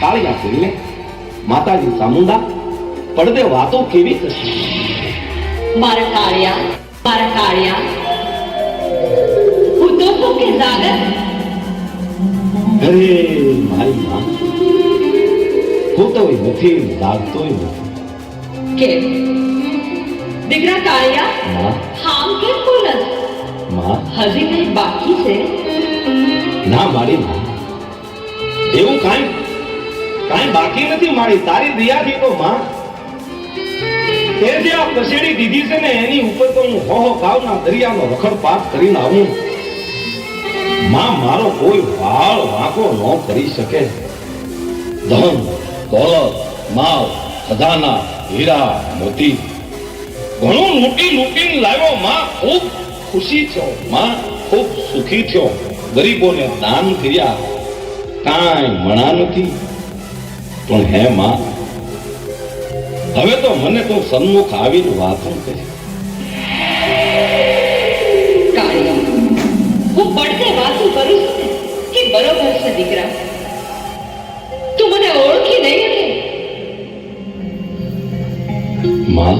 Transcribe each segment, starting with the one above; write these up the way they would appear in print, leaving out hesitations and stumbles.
કાળિયા કરીને માતાજી ચામુંડા પડદે વાતો કેવી થશે? મારા કાળિયા હું તો શું કે જાગર? અરે મારી માં, હું તો નથી જાગતોય નથી. કે દીકરા કાળિયા હામ કેમ બોલસ? માં હજી કઈ બાકી છે? ના મારી માં, એવું કાંઈ બાકી નથી મારી તારી દયાથી. તો માં તે જે આ કસેડી દીધી છે ને એની ઉપર તો હું હો ભાવના દરિયાનો રખડપાટ કરીને આવું. માં મારો કોઈ વાળ વાંકો ન કરી શકે. ધન દોલત માલ ખજાના હીરા મોતી ઘણું લૂંટીને લાવ્યો. માં ખૂબ ખુશી થયો, માં ખૂબ સુખી થયો. ગરીબોને દાન કર્યા, કાંઈ મણા નથી. પણ હે માં, હવે તો મને તો સન્મુખ આવીને વાતો કરી. કાળિયા હું પડતે વાતો કરું છું કે બરોબર છે દીકરા, તું મને ઓળખી નહીં શકે. માં,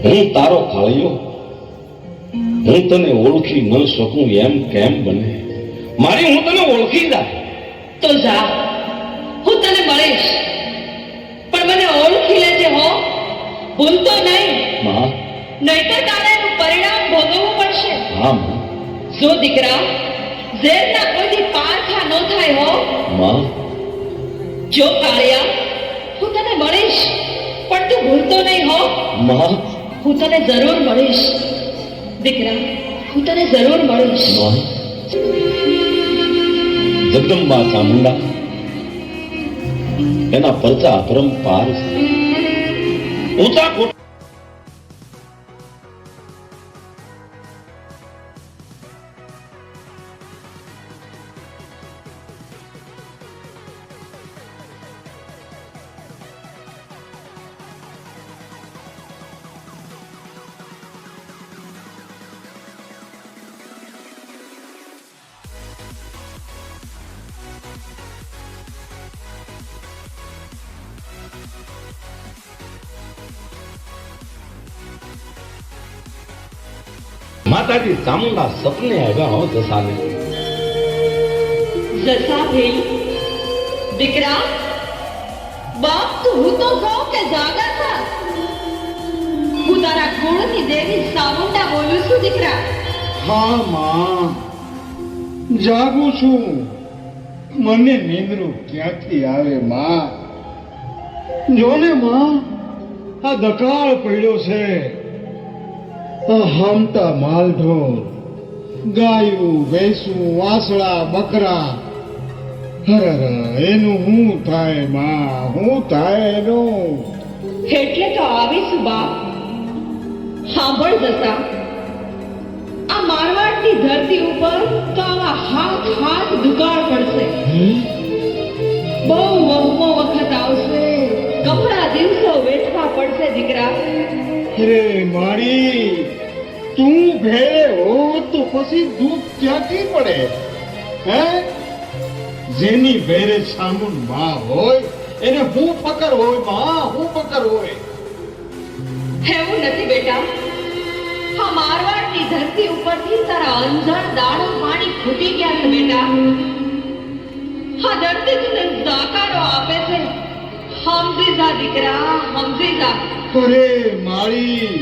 હું તારો કાળિયો, હું તને ઓળખી ન શકું એમ કેમ બને? મારી હું તને ઓળખી જાય તો જા, હું તને મળીશ, પણ મને ઓળખી લેજે હો, ભૂલતો નહીં. માં, નહીતર તારે એનું પરિણામ ભોગવવું પડશે. હા માં. જો દીકરા, ઝેરના કોઈથી પારખા ન થાય હો. માં, જો કાળિયા, હું તને મળીશ, પણ તું ભૂલતો નહીં હો. માં, હું તને જરૂર મળીશ દીકરા, હું તને જરૂર મળીશ. માં, જગદંબા ચામુંડા એના પરચા પરંપાર છે. ઊંચા માતાજી ચામુંડા સપને આવ્યા હો જસાને. જસા ભઈ દીકરા, બાપ તું હું તો કહું કે જાગા થા. હું તારા કુળની દેવી ચામુંડા બોલું છું દીકરા. હા માં, જાગું છું. મને નીંદરું ક્યાંથી આવે માં? જોને માં, આ દકાળ પડ્યો છે, હમતા માલઢોર, ગાયું ભેંસું વાસળા બકરા, હરર એનું શું થાય માં, શું થાય એનું? એટલે તો આવીશું બાપ. સાંભળ જસા, આ મારવાડની ધરતી ઉપર તો આવા હાથ હાથ દુકાળ પડશે. બહુ વહમો વખત આવશે, કપડા દિવસો વેઠવા પડશે દીકરા. અરે મારી, તું ભેળે હો તો પછી દુઃખ ક્યાંથી પડે? હે, જેની ભેરે સામુન માં હોય એને હું ફકર હોય માં, હું ફકર હોય. એવું નથી બેટા. આ મારવાડની ધરતી ઉપરથી તારા અંજળ દાડો પાણી ફૂટી ગયા છે બેટા. આ ધરતી તને જાકારો આપે છે. સમજી જા દીકરા, સમજી જા. અરે મારી,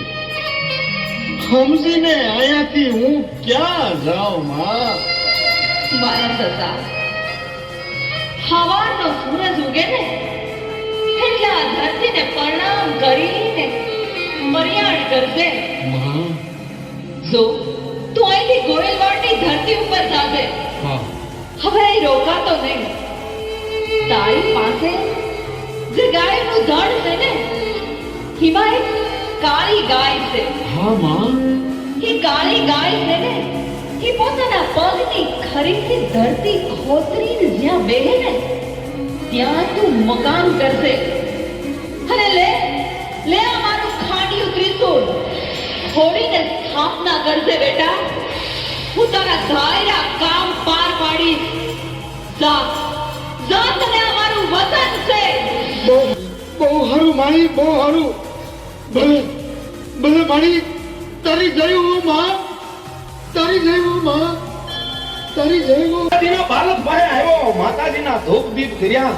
સમજીને અહીંયાથી હું ક્યાં જાઉં માં? મારા સસા, સવારનો સૂરજ ઉગે ને એટલે આ ધરતીને પ્રણામ કરીને મર્યાદ કરજે. માં, જો તું અહીંથી ગોયલવાડની ધરતી ઉપર જાજે. હા, હવે અહીં રોકાતો નહીં. તારી પાસે જે ગાયનું ધડ છે ને, એમાં એક કાળી ગાય છે. હા માં, એ કાળી ગાય છે ને, એ પોતાના પગની ખરીથી ધરતી ખોતરીને જ્યાં બેહે ને ત્યાં તું મકાન કરશે. અને લે લે આ મારું ખાંડિયું ત્રિશૂળ ખોડીને સ્થાપના કરશે બેટા. હું તારા ધાયરા કામ પાર પાડીશ. જા જા, તને આ મારું વતન છે. બહુ બહુ હારું મારી, બહુ હારું. ભલે ભલે મારી, તારી જય હો માં, તારી જય હો માં, તારી જય હો. માતાજીનો બાલક ભાઈ આવ્યો, માતાજીના ધૂપ દીપ કર્યા,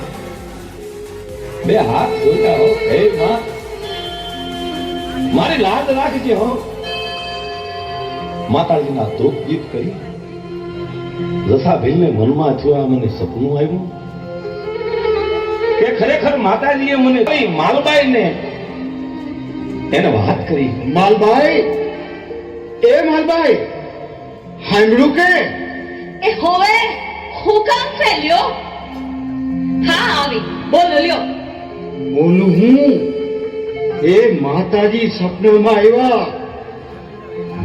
બે હાથ જોડ્યા. હો હે માં, મારી લાજ રાખજે. હો, માતાજીના ધૂપ દીપ કરી રસાભીલને મનમાં થયું, આ મને સપનું આવ્યું કે ખરેખર માતાજીએ મને કઈ માલબાઈને એને વાત કરી. માલભાઈ, એ માલભાઈ, હાંભળ્યું કે? એ હોવે હુકમ છે લ્યો. હા આવી બોલો લ્યો. બોલું હું? એ માતાજી સપનામાં આવ્યા,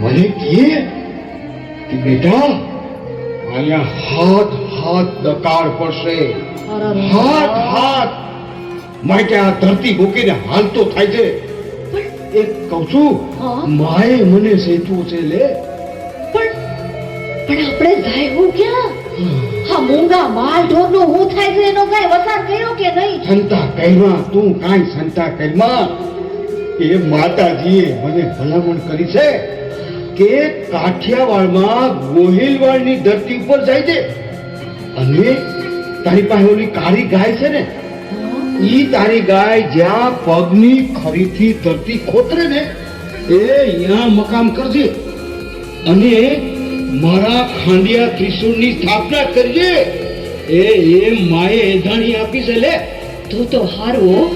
મને કહે કે બેટા અહીંયા હાથ હાથ દકાળ પડશે, હાથ હાથ. મેં કે આ ધરતી મૂકીને હાલતો થાય છે. એ કહું છું, હા? માએ મને સેતું છે લે. પણ આપણે જાયું ક્યાં? હા મૂંગા માલ ઢોરનો હું થાય છે એનો કઈ વસાર કર્યો કે નહીં? સંતા કહેવા, તું કાંઈ સંતા કહેમાં. એ માતાજીએ મને ભલામણ કરી છે કે કાઠિયાવાડમાં ગોહિલવાડની ધરતી ઉપર જાય છે અને તારી પાસે ઓલી કાળી ગાય છે ને, ઈ તારી ગાય જ્યાં પગની ખરીથી ધરતી ખોતરે ને એ અહીંયા મકામ કરજે અને મારા ખાંડિયા ત્રિશૂળની સ્થાપના કરજે. એ માએ એધાણી આપી છે લે. તું તો હારું.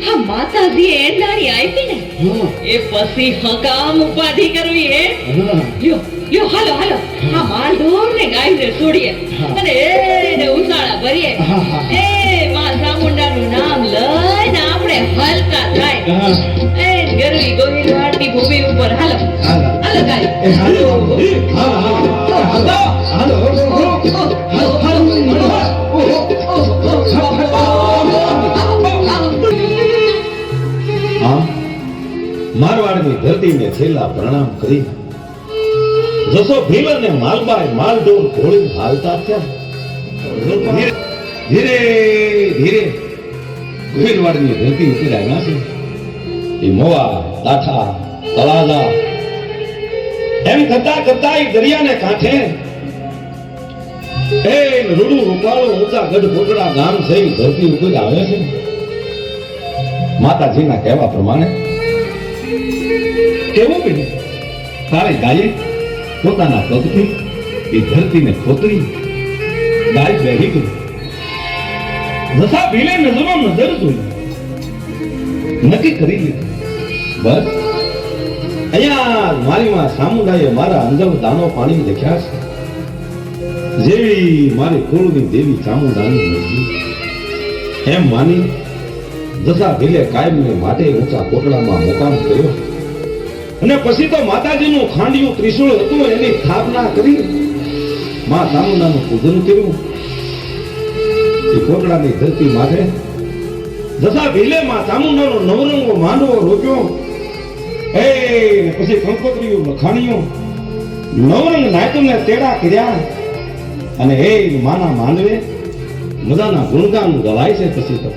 હા માતાજીએ એંધાણી આપી ને, હા એ પછી હકામ ઉપાધિ કરવી હે? હા લ્યો લ્યો, હાલો હાલો, આ માલ ઢોર ને ગાય ને છોડીએ હા. અને એને ઉસાળા ભરીએ. હા, હા. એ માં ચામુંડાનું નામ લઈને આપણે હલકા થાય. હા. એ ગરવી ગોહિલવાડની ભૂમિ ઉપર હાલો હાલો. હાલો ગાય. એ હાલો. હાલો, હાલો. હાલો, મારવાડની ધરતીને છેલ્લા પ્રણામ કરી જસો ભીલ અને માલબાઈ માલઢોર ઘોડી હાલતા થયા. ધીરે ધીરે ગોહિલવાડની ધરતી ઉપર આવ્યા છે. એ મોવા, લાઠા, તળાજા એમ કરતા કરતા એ દરિયાને કાંઠે એ રૂડું રૂપાળું ઊંચા ગઢ કોટડા ગામ છે એ ધરતી ઉપર આવે છે. માતાજીના કહેવા પ્રમાણે કેવું બન્યું? તારી ગાયે પોતાના પગથી એ ધરતીને ખોતરી, ગાય બેહી ગઈ. જસા ભીલે નજરો નજર જોઈ, નક્કી કરી લીધું બસ અહીંયા મારી માં સામુંડાએ મારા અંજળ દાનો પાણી લખ્યા છે. જેવી મારી કુળની દેવી ચામુંડાની મરજી એમ માની દશા ભીલે કાયમને માટે ઊંચા કોટડામાં મુકામ કર્યો અને પછી તો માતાજીનું ખાંડિયું ત્રિશૂળ હતું એની સ્થાપના કરી માં ચામુંડાનું પૂજન કર્યું. એ કોટડાની ધરતી માથે દશા ભીલે માં ચામુંડાનો નવરંગો માંડવો રોપ્યો. એ પછી કંકોત્રીઓ લખાણ્યું, નવરંગ નાયતુને તેડા કર્યા અને એ માના માંડવે મજાના ગુણગાન ગવાય છે. પછી તો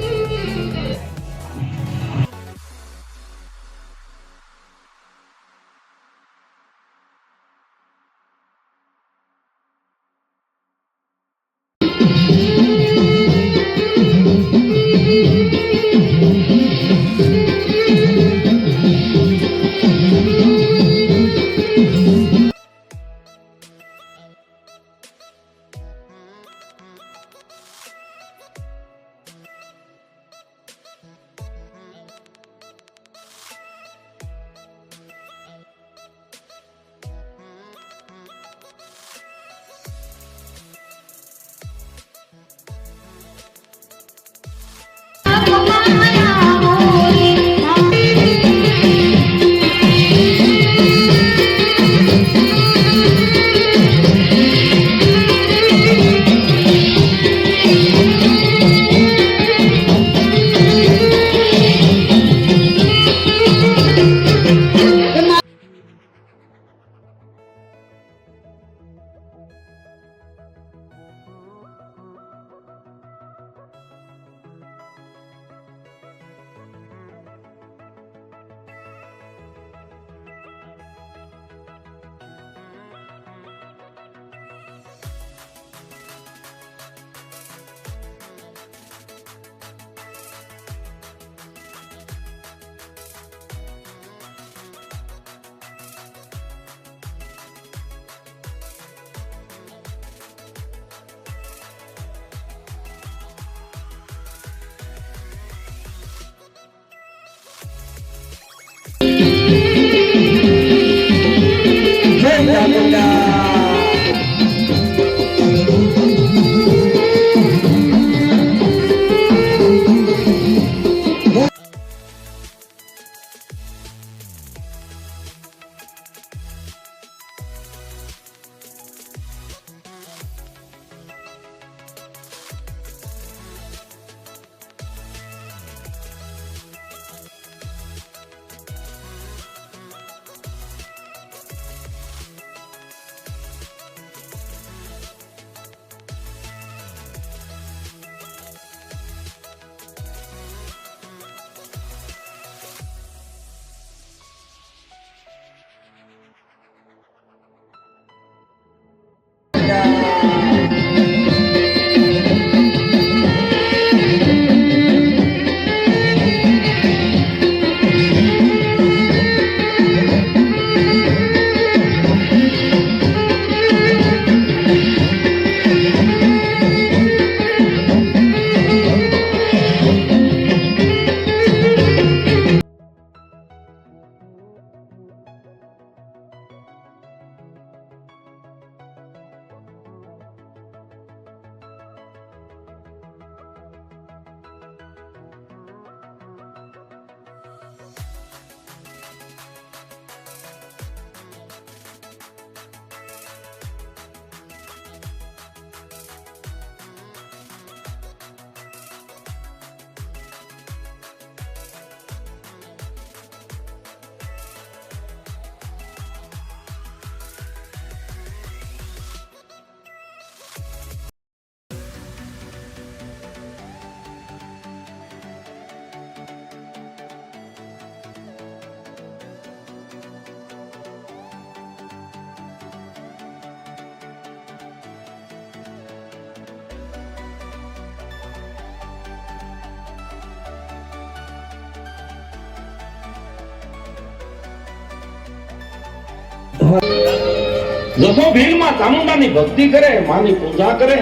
જસો ભીલમાં ચામુંડાની ભક્તિ કરે, માની પૂજા કરે.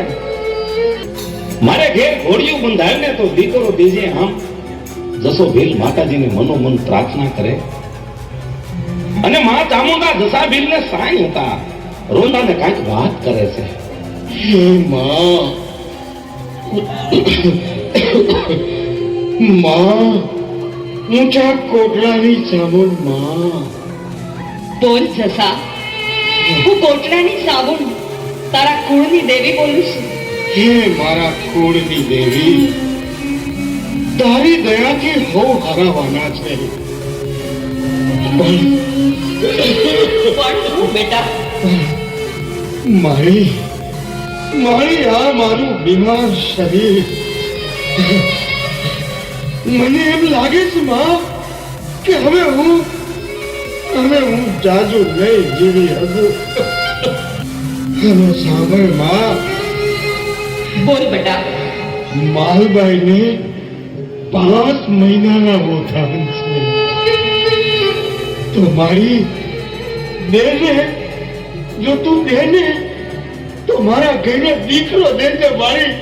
મારે ઘેર ઘોડિયું બંધાય ને તો દીકરો દેજે આમ. જસો ભીલ માતાજીની મનોમન પ્રાર્થના કરે અને માં ચામુંડા જસાભીલને સાંઈ હતા રોંદાને કાંઈક વાત કરે છે. હે માં, માં, ઊંચા કોટલાની ચામુંડ માં. બોલ જસા, હું કોટડાની સાબુન તારા કુળની દેવી બોલું છું. હે મારા કુળની દેવી, તારી દયાથી હો હરાવાના છે. પણ હું બેટા મારી મારી આ મારું બીમાર શરીર, મને એમ લાગે છે માં કે હવે હું જાજુ નહીં જીવી શકું. હવે સાંભળ માં, બોલ બેટા. માલબાઈને 5 મહિનાના ઓથાન છે. તો મારી દેને, જો તું દેને તો મારા ઘરે દીકરો દેજે. મારી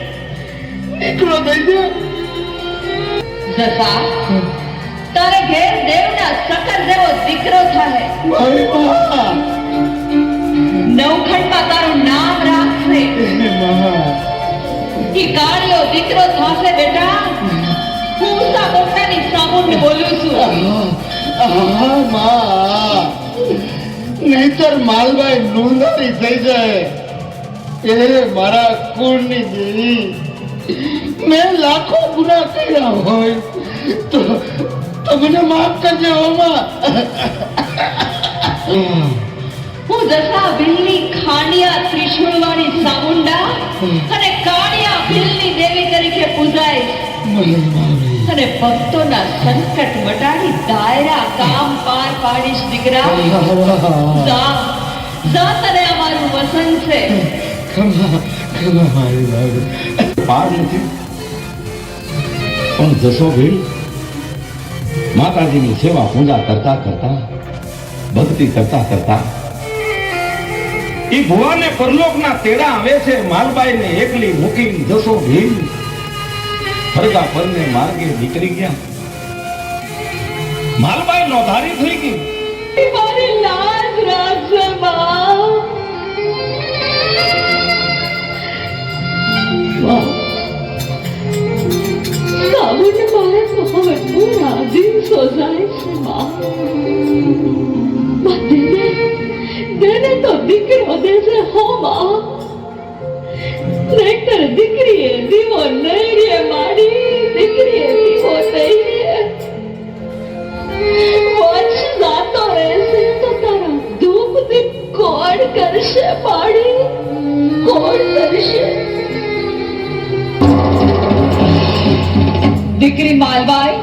દીકરો દેજે. જસા, તારે ઘેર દેવના સકર જેવો દીકરો થાય. મારી માં, નવખંડમાં તારું નામ રાખશે. માં, ઈ કાળિયો દીકરો થશે બેટા. હું ઉષા કોટડાની સાબુન બોલું છું. હા માં, નહીતર માલબાઈ નોંધારી થઈ જાય. એ મારા કુળની દેવી, મેં લાખો ગુના કર્યા હોય તો મને માફ કરજે હો માં. હું જસા ભીલની ખાંડિયા ત્રિશુળવાળી સામુંડા અને કાળિયા ભીલની દેવી તરીકે પૂજાય અને ભક્તોના સંકટ મટાડી દાયરા કામ પાર પાડીશ દીકરા. જા જા, તને અમારું વસન છે. ખમા મારી બાબુ. પાર નથી પણ જશો ભીલ માતાજીની સેવા પૂજા કરતા કરતા, ભક્તિ કરતા કરતા ઈ ભુવાને પરલોકના તેડા આવે છે. માલબાઈને એકલી મૂકી જશો ભીલ ફરગા પરને માર્ગે નીકળી ગયા. માલબાઈ નોધારી થઈ ગઈ. મારી લાજ રાખજે માં. સાબુને મારે હવે પૂરા દિવસો જાય છે માં. દેને તો દીકરો દેશે હો માં. નહીતર દીકરીએ દીવો નહીં રે માડી, દીકરીએ દીવો નહીં રે. વંશ જાતો રહેશે તો તારા ધૂપ દીપ કોણ કરશે માડી, કોણ કરશે? દીકરી માલબાઈ,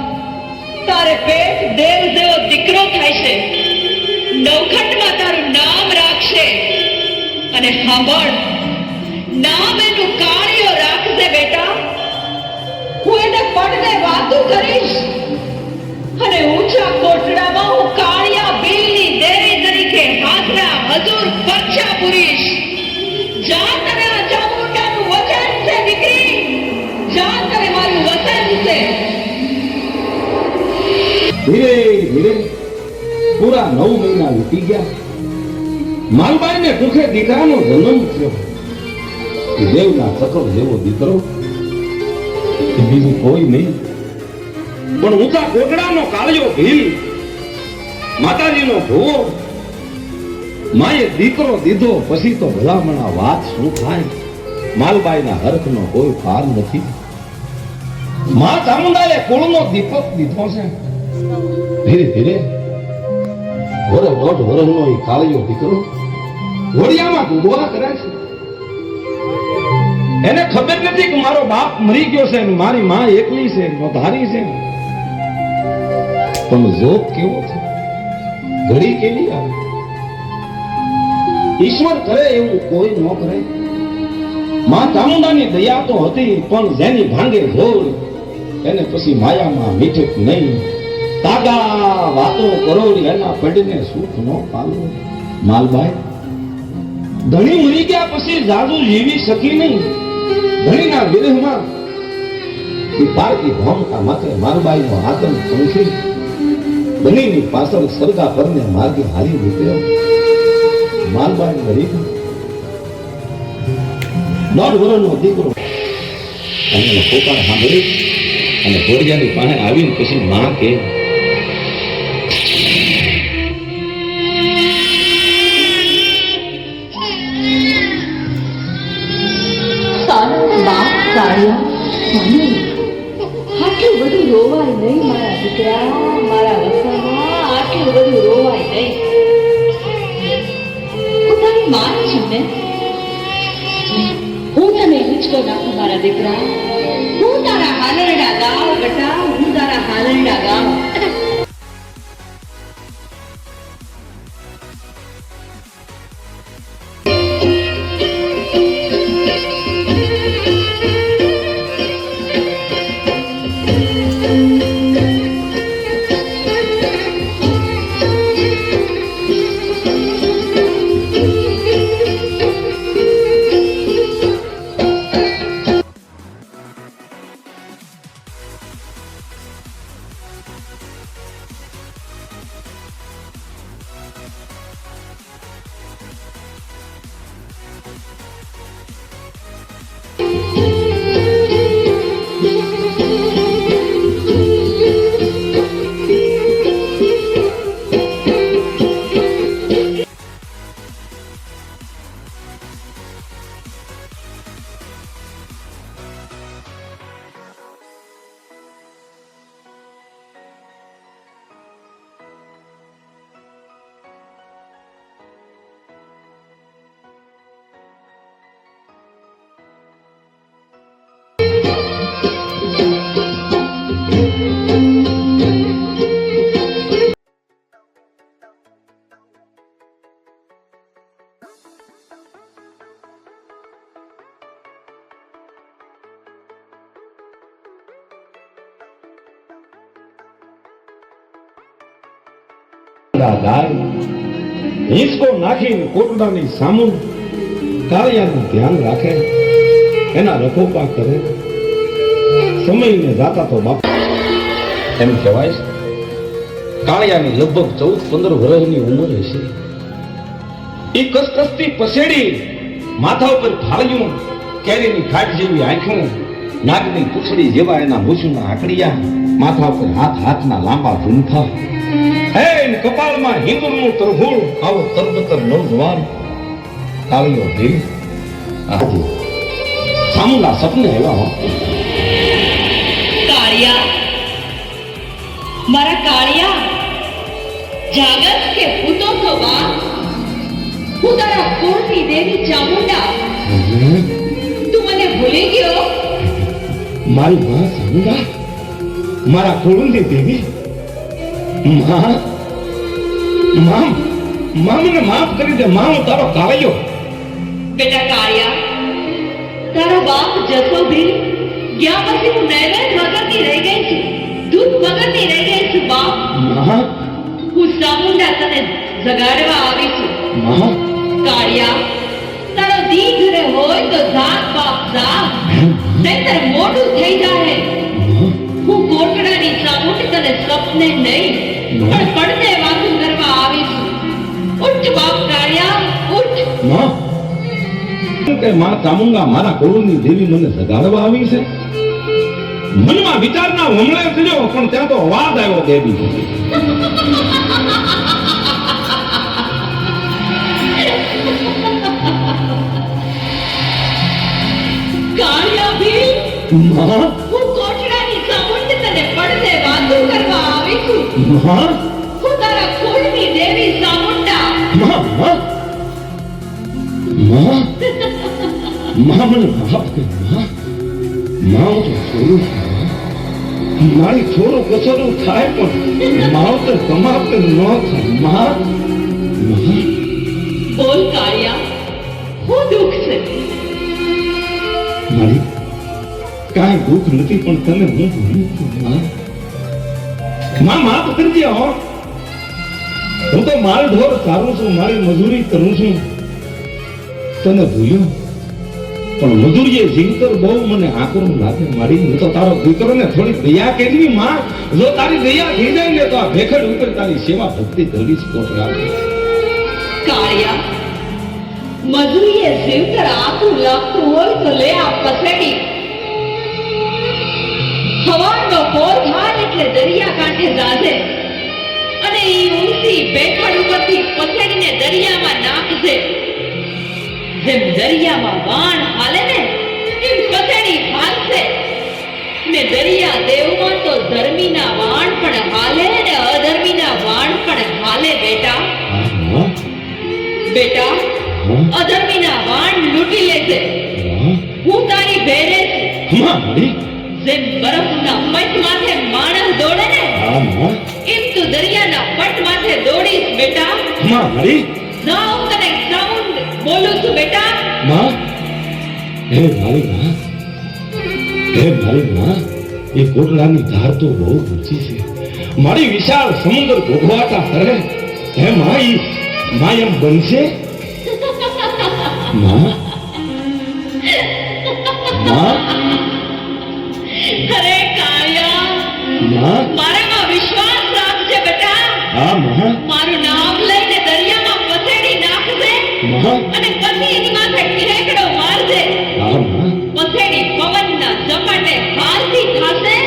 તારે પેટ દેવ જેવો દીકરો થાય છે. નવખંડમાં તારું નામ રાખશે અને સાંભળ, નામ એનું કાળિયો રાખજે બેટા. હું એને પડને વાતું કરીશ અને ઊંચા કોટડામાં હું કાળિયા ભીલની દેવી તરીકે હાથના હજુર પરચા પૂરીશ. જા, તને આ ચામુંડાનું વચન છે દીકરી. જા, તને મારું વચન છે. ધીરે ધીરે પૂરા 9 મહિના વીતી ગયા. માલબાઈને કુખે દીકરાનો જન્મ થયો. દેવના સકળ જેવો દીકરો, બીજું કોઈ નહીં પણ ઊંચા કોટડાનો કાળિયો ભીલ, માતાજીનો ભૂવો. માએ દીકરો દીધો પછી તો ભલામણા વાત શું થાય. માલબાઈના હરખનો કોઈ પાર નથી. મા ચામુંડાએ કુળનો દીપક દીધો છે. ધીરે ધીરે વરસ 1.5 વર્ષનો એ કાળિયો દીકરો ઘોડિયામાં ડૂબવા કરે છે. એને ખબર નથી કે મારો બાપ મરી ગયો છે અને મારી માં એકલી છે, નોધારી છે. પણ જોગ કેવો છે, ઘડી કેવી આવે. ઈશ્વર કરે એવું કોઈ ન કરે. માં ચામુંડાની દયા તો હતી પણ જેની ભાંગે જોડ એને પછી માયામાં મીઠક નહીં. તાગા વાતો કરો એના પડને સુખ ન પાલવું. માલબાઈ ધણી મરી ગયા પછી જાદુ જીવી શકી નહીં. ધણીના વિરહમાં પારકી ભમકા માથે માલબાઈનો આતંક પંખી બનીની પાછળ સરગા પરને માર્ગે હારી નીકળ્યો. માલબાર મરી ગયો. 9 વર્ષનો દીકરો અને પોકાર સાંભળી અને ઘોડિયાની પાસે આવીને પછી માં કે બાપ કાળિયા આટલું બધું રોવાય નહીં મારા દીકરા, મારા વસામાં આટલું બધું રોવાય નહીં. હું તારી માં છું ને, હું તને હિંચકો નાખું મારા દીકરા. હું તારા હાલરડા ગાવ બેટા, હું તારા હાલરડા ગાવ. ગાય હિંચકો નાખીને કોટડાની સામું કાળિયાનું ધ્યાન રાખે, એના રખોપા કરે. સમયને જાતા તો બાપ એમ કહેવાય છે. કાળિયાની લગભગ 14-15 વર્ષની ઉંમર હશે. એ કસકસથી પસેડી માથા ઉપર ફાળ્યું, કેરીની ખાટ જેવી આંખું, નાગની પૂછડી જેવા એના મૂછના આકડિયા, માથા ઉપર હાથના લાંબા ઝુમખા, હે કપાળમાં હિંદુનું તરફોળ, આવો તરબતર નવજવાન કાળિયો દેવ આજે સામુના સપને આવ્યા. કાળિયા, મારા કાળિયા, જાગસ કે પૂતો તો બા, હું તારા કુળની દેવી ચામુંડા. તું મને ભૂલી ગયો? મારી માં સામુંડા, મારા કુળની દેવી. માં મને માફ કરી દે. માં હું તારો કાળિયો. બેટા કાળિયા, તારો બાપ જસોભી ગયા પછી હું નૈવેદ્ય વગરની રહી ગઈ છું, દૂધ વગરની રહી ગઈ છું બાપ. માં હું ચામુંડા તને જગાડવા આવી છું. માં કાળિયા, તારો દી ઘરે હોય તો જાગ બાપ જાગ, નહીંતર મોટું થઈ જાય. હું કોટડાની ચામુંડ તને સપને નહીં પણ પડદે વાતું કરવા આવી છું. ઉઠ બાપ કાળિયા, ઉઠ. માં કે માં ચામુંડા મારા કોળની દેવી મને જગાડવા આવી છે. મનમાં વિચારના હમણે થયો, પણ ત્યાં તો અવાજ આવ્યો દેવી. કાળિયા ભીલ, માં હું કોટડાની ચામુંડ તને પડદે વાતું કરવા આવી છું. માં હું તારા કુળની દેવી ચામુંડા. માં માં માં માં મને માફ કર. માં હું તો છોડું છું. મારી થોડું કસરું થાય પણ માવતર કમાવતર ન થાય. માં બોલ કાળિયા, હું દુઃખ છે? મારી કાંઈ દુઃખ નથી, પણ તને હું ભૂલું છું. માં માફ કરજે. હો, હું તો માલ ઢોર સારું છું, મારી મજૂરી કરું છું. તને ભૂલ્યો પણ મજૂરીએ જીવતર બહુ મને આકરું લાગે મારી. હું તો તારો દીકરો ને થોડી દયા કેવી માં, જો તારી દયા થઈ જાય ને તો આ ભેખડ ઉપર તારી સેવા ભક્તિ કરવી કોટડા. કાળિયા, મજૂરીએ જીવતર આકરું લાગતું હોય તો લે આ પસેડી. સવારનો પોર થાય એટલે દરિયા કાંઠે જાજે અને ઈ ઊંચી ભેખડ ઉપરથી પસેડીને દરિયામાં નાખજે. જેમ દરિયામાં વાણ હાલે ને એમ પસેડી હાલશે. ને દરિયા દેવમાં તો ધર્મીના વાણ પણ હાલે ને અધર્મીના વાણ પણ હાલે બેટા. બેટા, અધર્મીના વાણ લૂંટી લેજે. હું તારી ભેરે છું. જેમ બરફના પટ માથે માણસ દોડે ને એમ તું દરિયાના પટ માથે દોડીશ બેટા. ના, હું તને સાઉન્ડ બોલું છું બેટા. હે મારી માં, એ કોટડાની ધાર તો બહુ ઊંચી છે. મારી વિશાળ સમુદ્ર ભોગવાતા હરે. હે માં, એમ બનશે? અરે કાળિયા, મારામાં વિશ્વાસ રાખજે બેટા. મારું નામ લઈને દરિયામાં પસેડી નાખજે અને પછી એની માથે ઠેકડો મારજે. પસેડી પવનના ઝપાટે હાલતી થાશે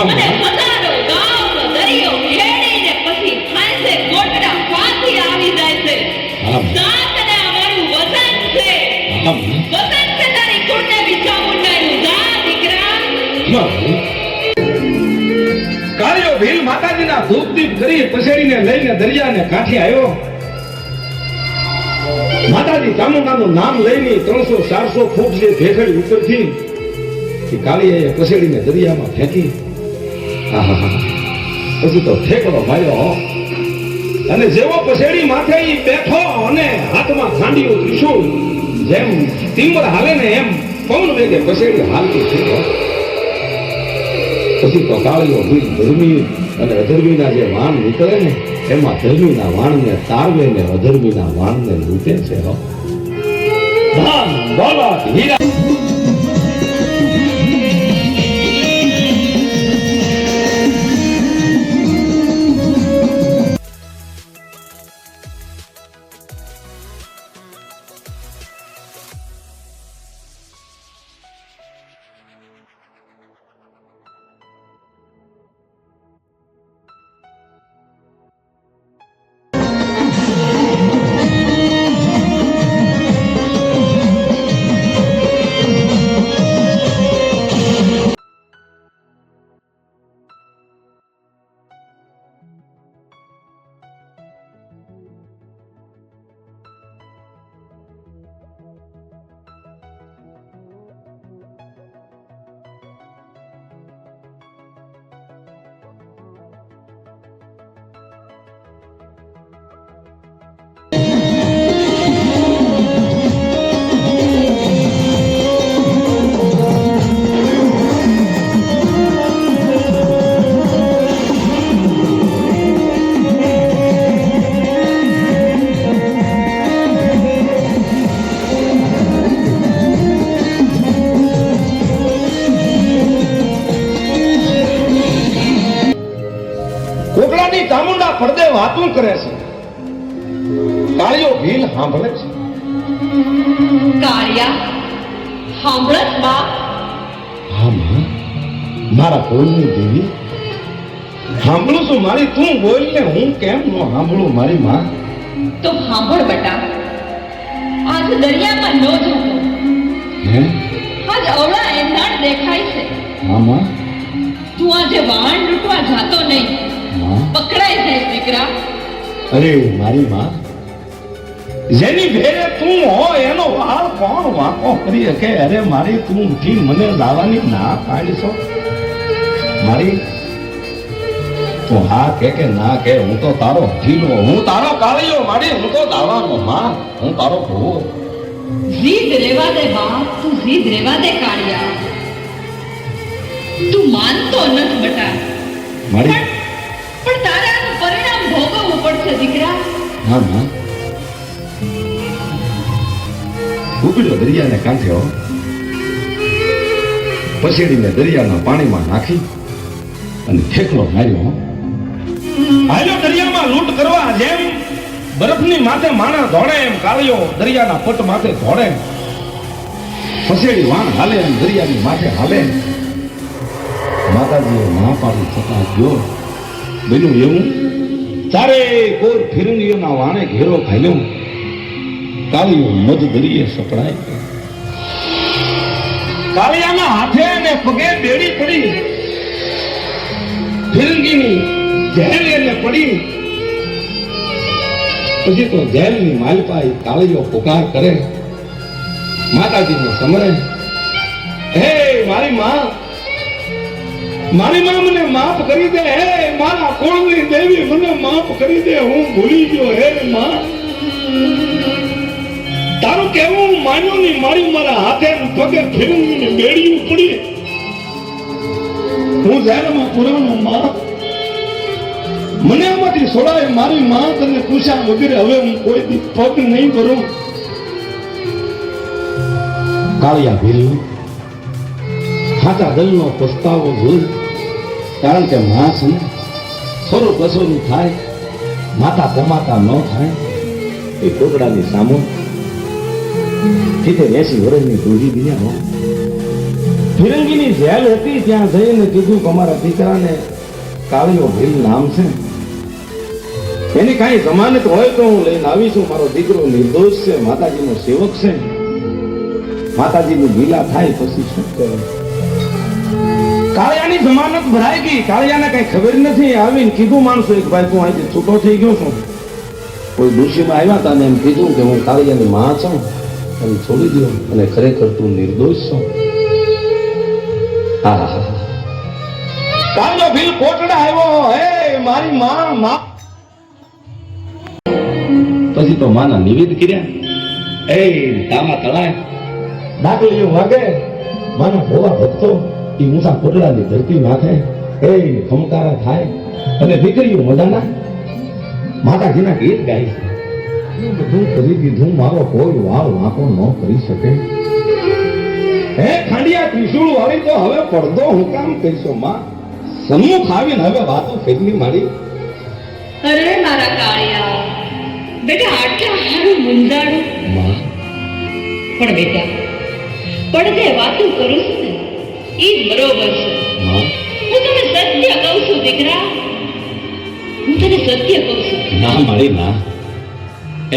અને હજારો ગામનો દરિયો ખેડીને પછી થાશે કોટડા પાછી આવી જાય છે. સાત અને અમારું વતન છે. વતન છે તારી કુળને વિચામુંડાનું. જા દીકરા. કાળિયો ભીલ માતાજીના ધૂપ દીપ કરી પસેડીને લઈને દરિયાને કાંઠે આવ્યો. માતાજી ચામુંડાનું નામ લઈને 300-400 ફૂટ જે ભેખડ ઉપરથી કાળિયાએ પસેડીને દરિયામાં ફેંકી. પછી તો ઠેકડો માર્યો અને જેવો પસેડી માથે ઈ બેઠો અને હાથમાં ખાંડિયું ત્રિશૂળ. જેમ ટીમર હાલે ને એમ પવન વેગે પસેડી હાલતી થઈ. પછી તો કાળિયો ભીલ ધર્મી અને અધર્મીના જે વાણ નીકળે ને એમાં ધર્મીના વાણને તારવે ને અધર્મીના વાણને લૂંટે છે. ધન દોલત હીરા ચામુંડા પડદે વાતું કરે છે. કાળિયો ભીલ સાંભળે છે. કાળિયા, સાંભળત બાપ? હા માં, મારા બોલની દેવી સાંભળું છું મારી. તું બોલ ને હું કેમ ન સાંભળું મારી માં? તો સાંભળ બેટા. આજ દરિયામાં ન જતો. આજ અવળા એંધાણ દેખાય છે. હા માં. તું આજે વાહન લૂંટવા જાતો નહીં. પકડાઈ જાય દીકરા. અરે મારી માં, જેની ભેરે તું હો એનો વાળ કોણ વાંકો કરી શકે? અરે મારી, તું ઉઠી મને લાવવાની ના પાડીશો મારી? તું હા કે ના કે? હું તો તારો ઢીલો, હું તારો કાળિયો મારી, હું તો દાવાનો માં, હું તારો ભૂવો. જીદ રેવા દે બાપ, તું જીદ રેવા દે કાળિયા. તું માનતો નથી બટા. મારી પણ તારે આનું પરિણામ ભોગવવું પડશે દીકરા. હા માં. ઉપડ્યો દરિયાને કાંઠે હો. પછેડીને દરિયાના પાણીમાં નાખી અને ઠેકલો માર્યો. હાલ્યો દરિયામાં લૂંટ કરવા, જેમ બરફની માથે માણસ દોડે એમ કાળિયો દરિયાના પટ માથે દોડે. પછેડી વાણ હાલે એમ દરિયાની માથે હાલે. માતાજીએ ના પાડી છતાં ગયો. બન્યું એવું, ચારે કોર ફિરંગીઓના વાણે ઘેરો ખાલ્યો. કાળિયો મધ દરિયે સપડાય. કાળિયાના હાથે અને પગે બેડી પડી. ફિરંગીની જેલ એને પડી. પછી તો જેલની માલપાઈ કાળિયો પુકાર કરે, માતાજીને સમરે, હે મારી માં, મારી માં મને માફ કરી દે. હે મારા કુળની દેવી મને માફ કરી દે. હું ભૂલી ગયો. હે માં, તારું કેવું માન્યું નહીં. મારા હાથે પગે ફિરંગીની બેડી પડી. હું જેલમાં પુરાનો માં, મને આમાંથી છોડાય. મારી માં તને પૂછ્યા વગેરે હવે હું કોઈ દી પગ નહીં ભરું. કાળિયા ભીલ સાચા દલનો પસ્તાવો જોઈ, કારણ કે માં છે ને થોડું કસોરું થાય, માતા કમાતા ન થાય. એ કોકડાની સામો 80 વર્ષની દોરી ગયા હો. ફિરંગીની જેલ હતી, ત્યાં જઈને કીધું કે અમારા દીકરાને કાળિયો ભીલ નામ છે, એની કાંઈ જમાનત હોય તો હું લઈને આવીશું. મારો દીકરો નિર્દોષ છે, માતાજીનો સેવક છે. માતાજીની લીલા થાય પછી શું કરે. કાળિયાની જમાનત ભરાઈ ગઈ. કાળિયાને કઈ ખબર નથી. આવીને કીધું માણસો, એક ભાઈ તું અહીંથી છૂટો થઈ ગયો છું. કોઈ ડોશીમાં આવ્યા હતા ને એમ કીધું કે હું કાળિયાની માં છું અને છોડી દો, અને ખરેખર તું નિર્દોષ છો. હા, કાળિયો ભીલ કોટડા આવ્યો. હે મારી માં. પછી તો માના નિવેદ કર્યા. એ તામા તળાય ડાકલીઓ વાગે. માના ભોળા ભક્તો એ ઊંચા કોટડાની ધરતી નાખે. એ ખમકારા થાય અને દીકરીઓ મજાના માતાજીના ગીત ગાય. બધું કરી દીધું, મારો કોઈ વાવ વાંકો ન કરી શકે. હે ખાંડિયા ત્રિશુળ વાળી તો હવે પડદો હું કામ કરીશો માં. સન્મુખ આવીને હવે વાતો ફેરવી મારી. અરે મારા કાળિયા, બેટા આટલા હારું મુંજાડું. માં પણ બેટા પડદે વાતું કરું છું ને એ બરોબર છે. માં હું તને સત્ય કહું છું દીકરા, હું તને સત્ય કહું છું. ના મારી ના,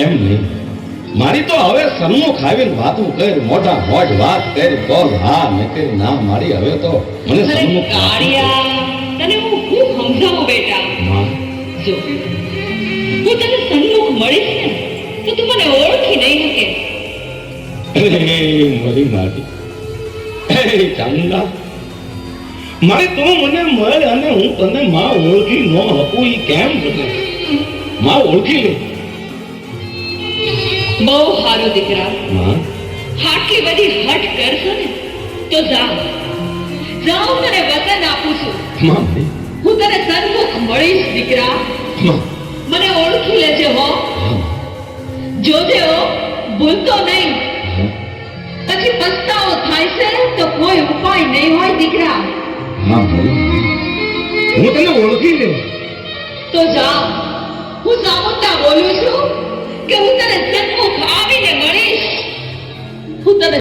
એમ નહીં. મારી તો હવે સન્મુખ આવીને વાતું કર, મોટા મોજ વાત કર, બોલ હા ને કરી ના. મારી હવે તો મને અરે સન્મુખ કાળિયા, તને હું સમજાવું બેટા. માં જો હું તને સન્મુખ મળીશ ને તો તું મને ઓળખી નહીં શકે. મારી મારી ચાંદા, મારી તું મને મળે અને હું તને માં ઓળખી ન શકું એ કેમ બને? માં ઓળખી લે. બહુ સારું દીકરા, માં આટલી બધી હટ કરશો ને તો જાઓ હું તને વચન આપું છું. માં હું તને સન્મુખ મળીશ દીકરા. માં મને ઓળખી લેજે હો. જોજે હો, ભૂલતો નહીં. પછી પસ્તાવો થાય છે તો કોઈ ઉપાય નહીં હોય દીકરા. માં હું તને ઓળખી લે. તો જા, હું સામુંડા બોલું છું કે હું તને સન્મુખ આવીને મળીશ. હું તને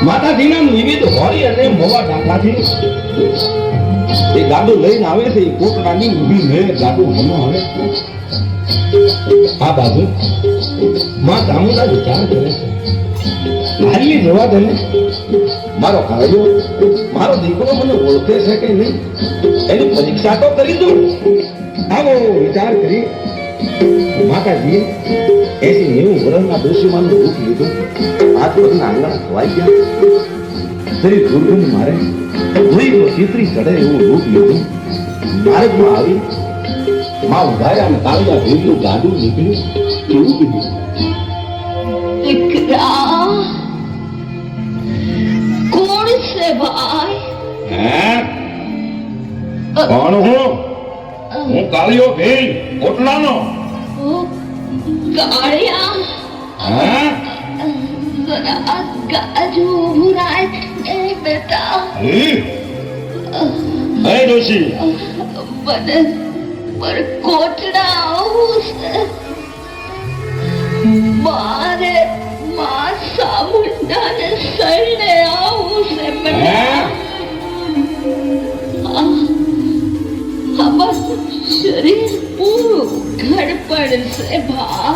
માતાજીના નિવેદ હોળી અને મોવા ડાંખાથી એ ગાડું લઈને આવે છે. એ કોટડાની ઊભી મેં ગાડું હમો આવે. આ બાજુ માં ચામુંડા વિચાર કરે છે, હાલી જવા દે ને. મારો કાળિયો, મારો દીકરો મને ઓળખે છે કે નહીં એની પરીક્ષા તો કરી દઉં. આવો વિચાર કરી માતાજીએ 80-90 વર્ષના ડોશીમાનું રૂપ લીધું. હાથ પગના આંગણા ખવાઈ ગયા. શરીર દુર્ગંધ મારે, ધોઈ ચીતરી ચડે એવું રૂપ લીધું. માર્ગમાં આવી માં ઉભા રહ્યા અને કાળિયા ભીલનું ગાડું નીકળ્યું. કેવું કીધું? દીકરા, કોણ છે ભાઈ? હે કોણ? હું કાળિયો ભીલ કોટલાનો. કાળિયા, હે જરા ગાજુ ભુરાય એ બેટા હે ડોશી મને પર કોટડા આવું છે મારે માં સામુંડાને શરણે આવું છે બેટા અમારું શરીર પૂરું ગડબડ છે ભા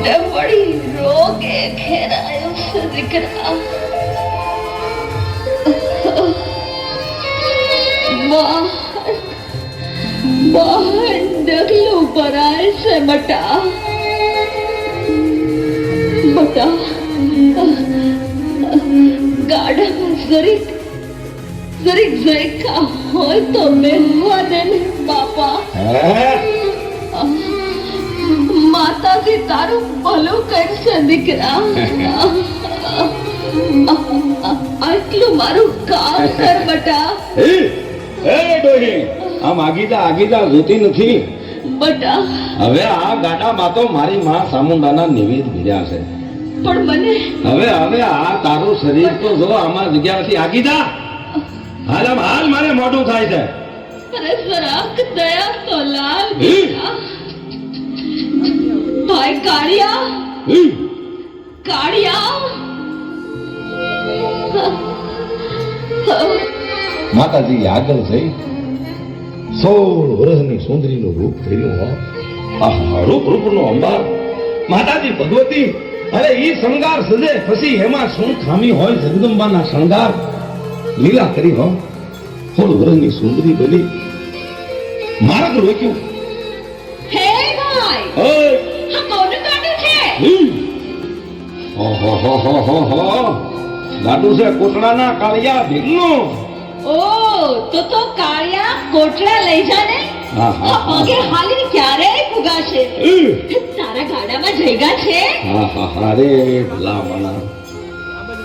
ને વળી રોગે ઘેરાયો છે દીકરા બહાર ડગલું ભરાય છે બટા ગાડામાં જરીક જરીકા હોય તો મેલવા દે ને બાપા માતાજી તારું ભલું કરશે દીકરા આટલું મારું કામ કર બટા એ ડોહી આમ આગીદા જોતી નથી બટા હવે આ ગાડામાં તો મારી માં સામુંડાના નિવેદ ભર્યા છે પણ મને હવે આ તારું શરીર તો જો આમાં જગ્યા નથી આગીદા હાલ મારે મોટું થાય છે અરે જરાક દયા તો લાવ બેટા ભાઈ કાળિયા માતાજી આગળ જઈ 16 વર્ષની સુંદરીનું રૂપ થયું હો આ રૂપનો અંબાર માતાજી ભગવતી અરે ઈ શણગાર સજે પછી એમાં શું ખામી હોય જગદંબાના શણગાર લીલા કરી હો 16 વર્ષની સુંદરી બની માર્ગ રોક્યું હે ભાઈ ઓય આ કોણ કાઢે છે ઓહો લાડુ છે કોટડાના કાળિયા ભીગનું ઓ તો કાળિયા કોટડા લઈ જા ને હા પગે હાલી ક્યારે ફુગાશે તારા ગાડામાં જગ્યા છે અરે ભલા માણા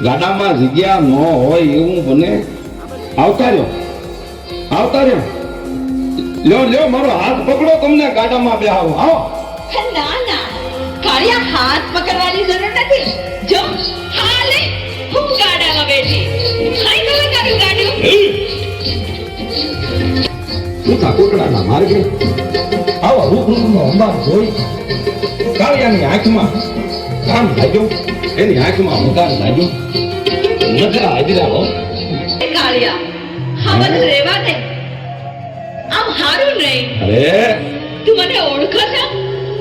ગાડામાં જગ્યા ન હોય એવું બને આવતા રહ્યો લ્યો મારો હાથ પકડો તમને ગાડામાં બેહારો આવો ના કાળિયા હાથ પકડવાની જરૂર નથી જો હાલે હું ગાડામાં બેઠી ખાઈ ગયો તારું ગાડું સુતા કોટડાના માર્ગે આવા રૂપનો અંબાર જોઈ કાળિયાની આંખમાં કામ લાગ્યો એની આંખમાં અંગાર લાગ્યો નજરા હાજરા હો કાળિયા હવન રેવા દે આમ હારું નહીં અરે તું મને ઓળખો છે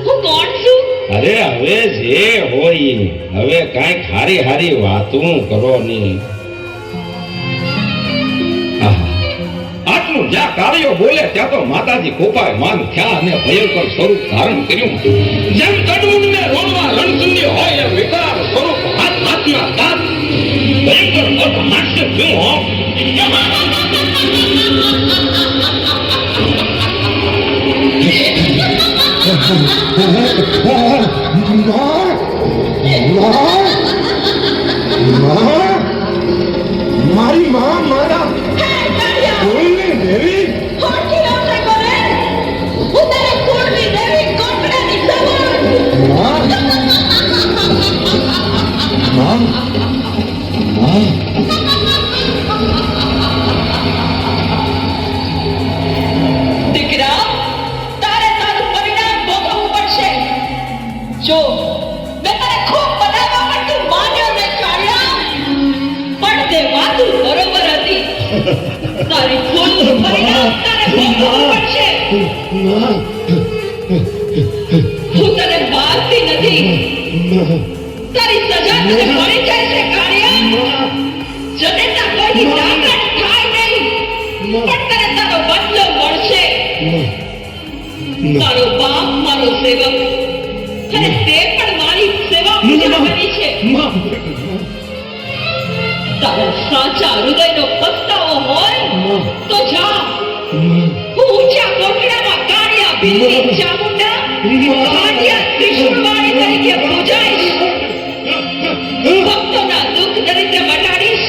હું કોણ છું અરે હવે જે હોય હવે કાંઈક હારી વાતું કરો ની આટલું જ્યાં કાર્યો બોલે ત્યાં તો માતાજી કોપાય માન થયા અને ભયંકર સ્વરૂપ ધારણ કર્યું જેમ કડવું ને રોણવા રણસુંદી હોય એમ વિકરાળ સ્વરૂપ હાથમાં દાંત ભયંકર મોટ હાસ્ય થયું હો મારી માં મારા કોઈને દેવી દીકરા તારે તારું પરિણામ ભોગવવું પડશે જો મેં તને ખૂબ બનાવવા પણ તું માન્યો ને કાળિયા પણ તે વાતું બરોબર હતી તારી ભૂલનું પરિણામ તારે ભોગવવું પડશે હું તને મારતી નથી તારી સજા તને મળી જાય છે કાળિયા જનેતા કોઈ તાકાત થાય નહીં પણ તને તારો બદલો મળશે તારો બાપ મારો સેવક અને તે પણ મારી સેવા પૂજા કરી છે તારા સાચા હૃદયનો પસ્તાવો હોય તો જા ઊંચા કોટડામાં કાળિયા ભીલની ચામુંડા ભાટિયા ત્રિશુળવાળી તરીકે પૂજાઈશ ભક્તોના દુઃખ દરિદ્ર મટાડીશ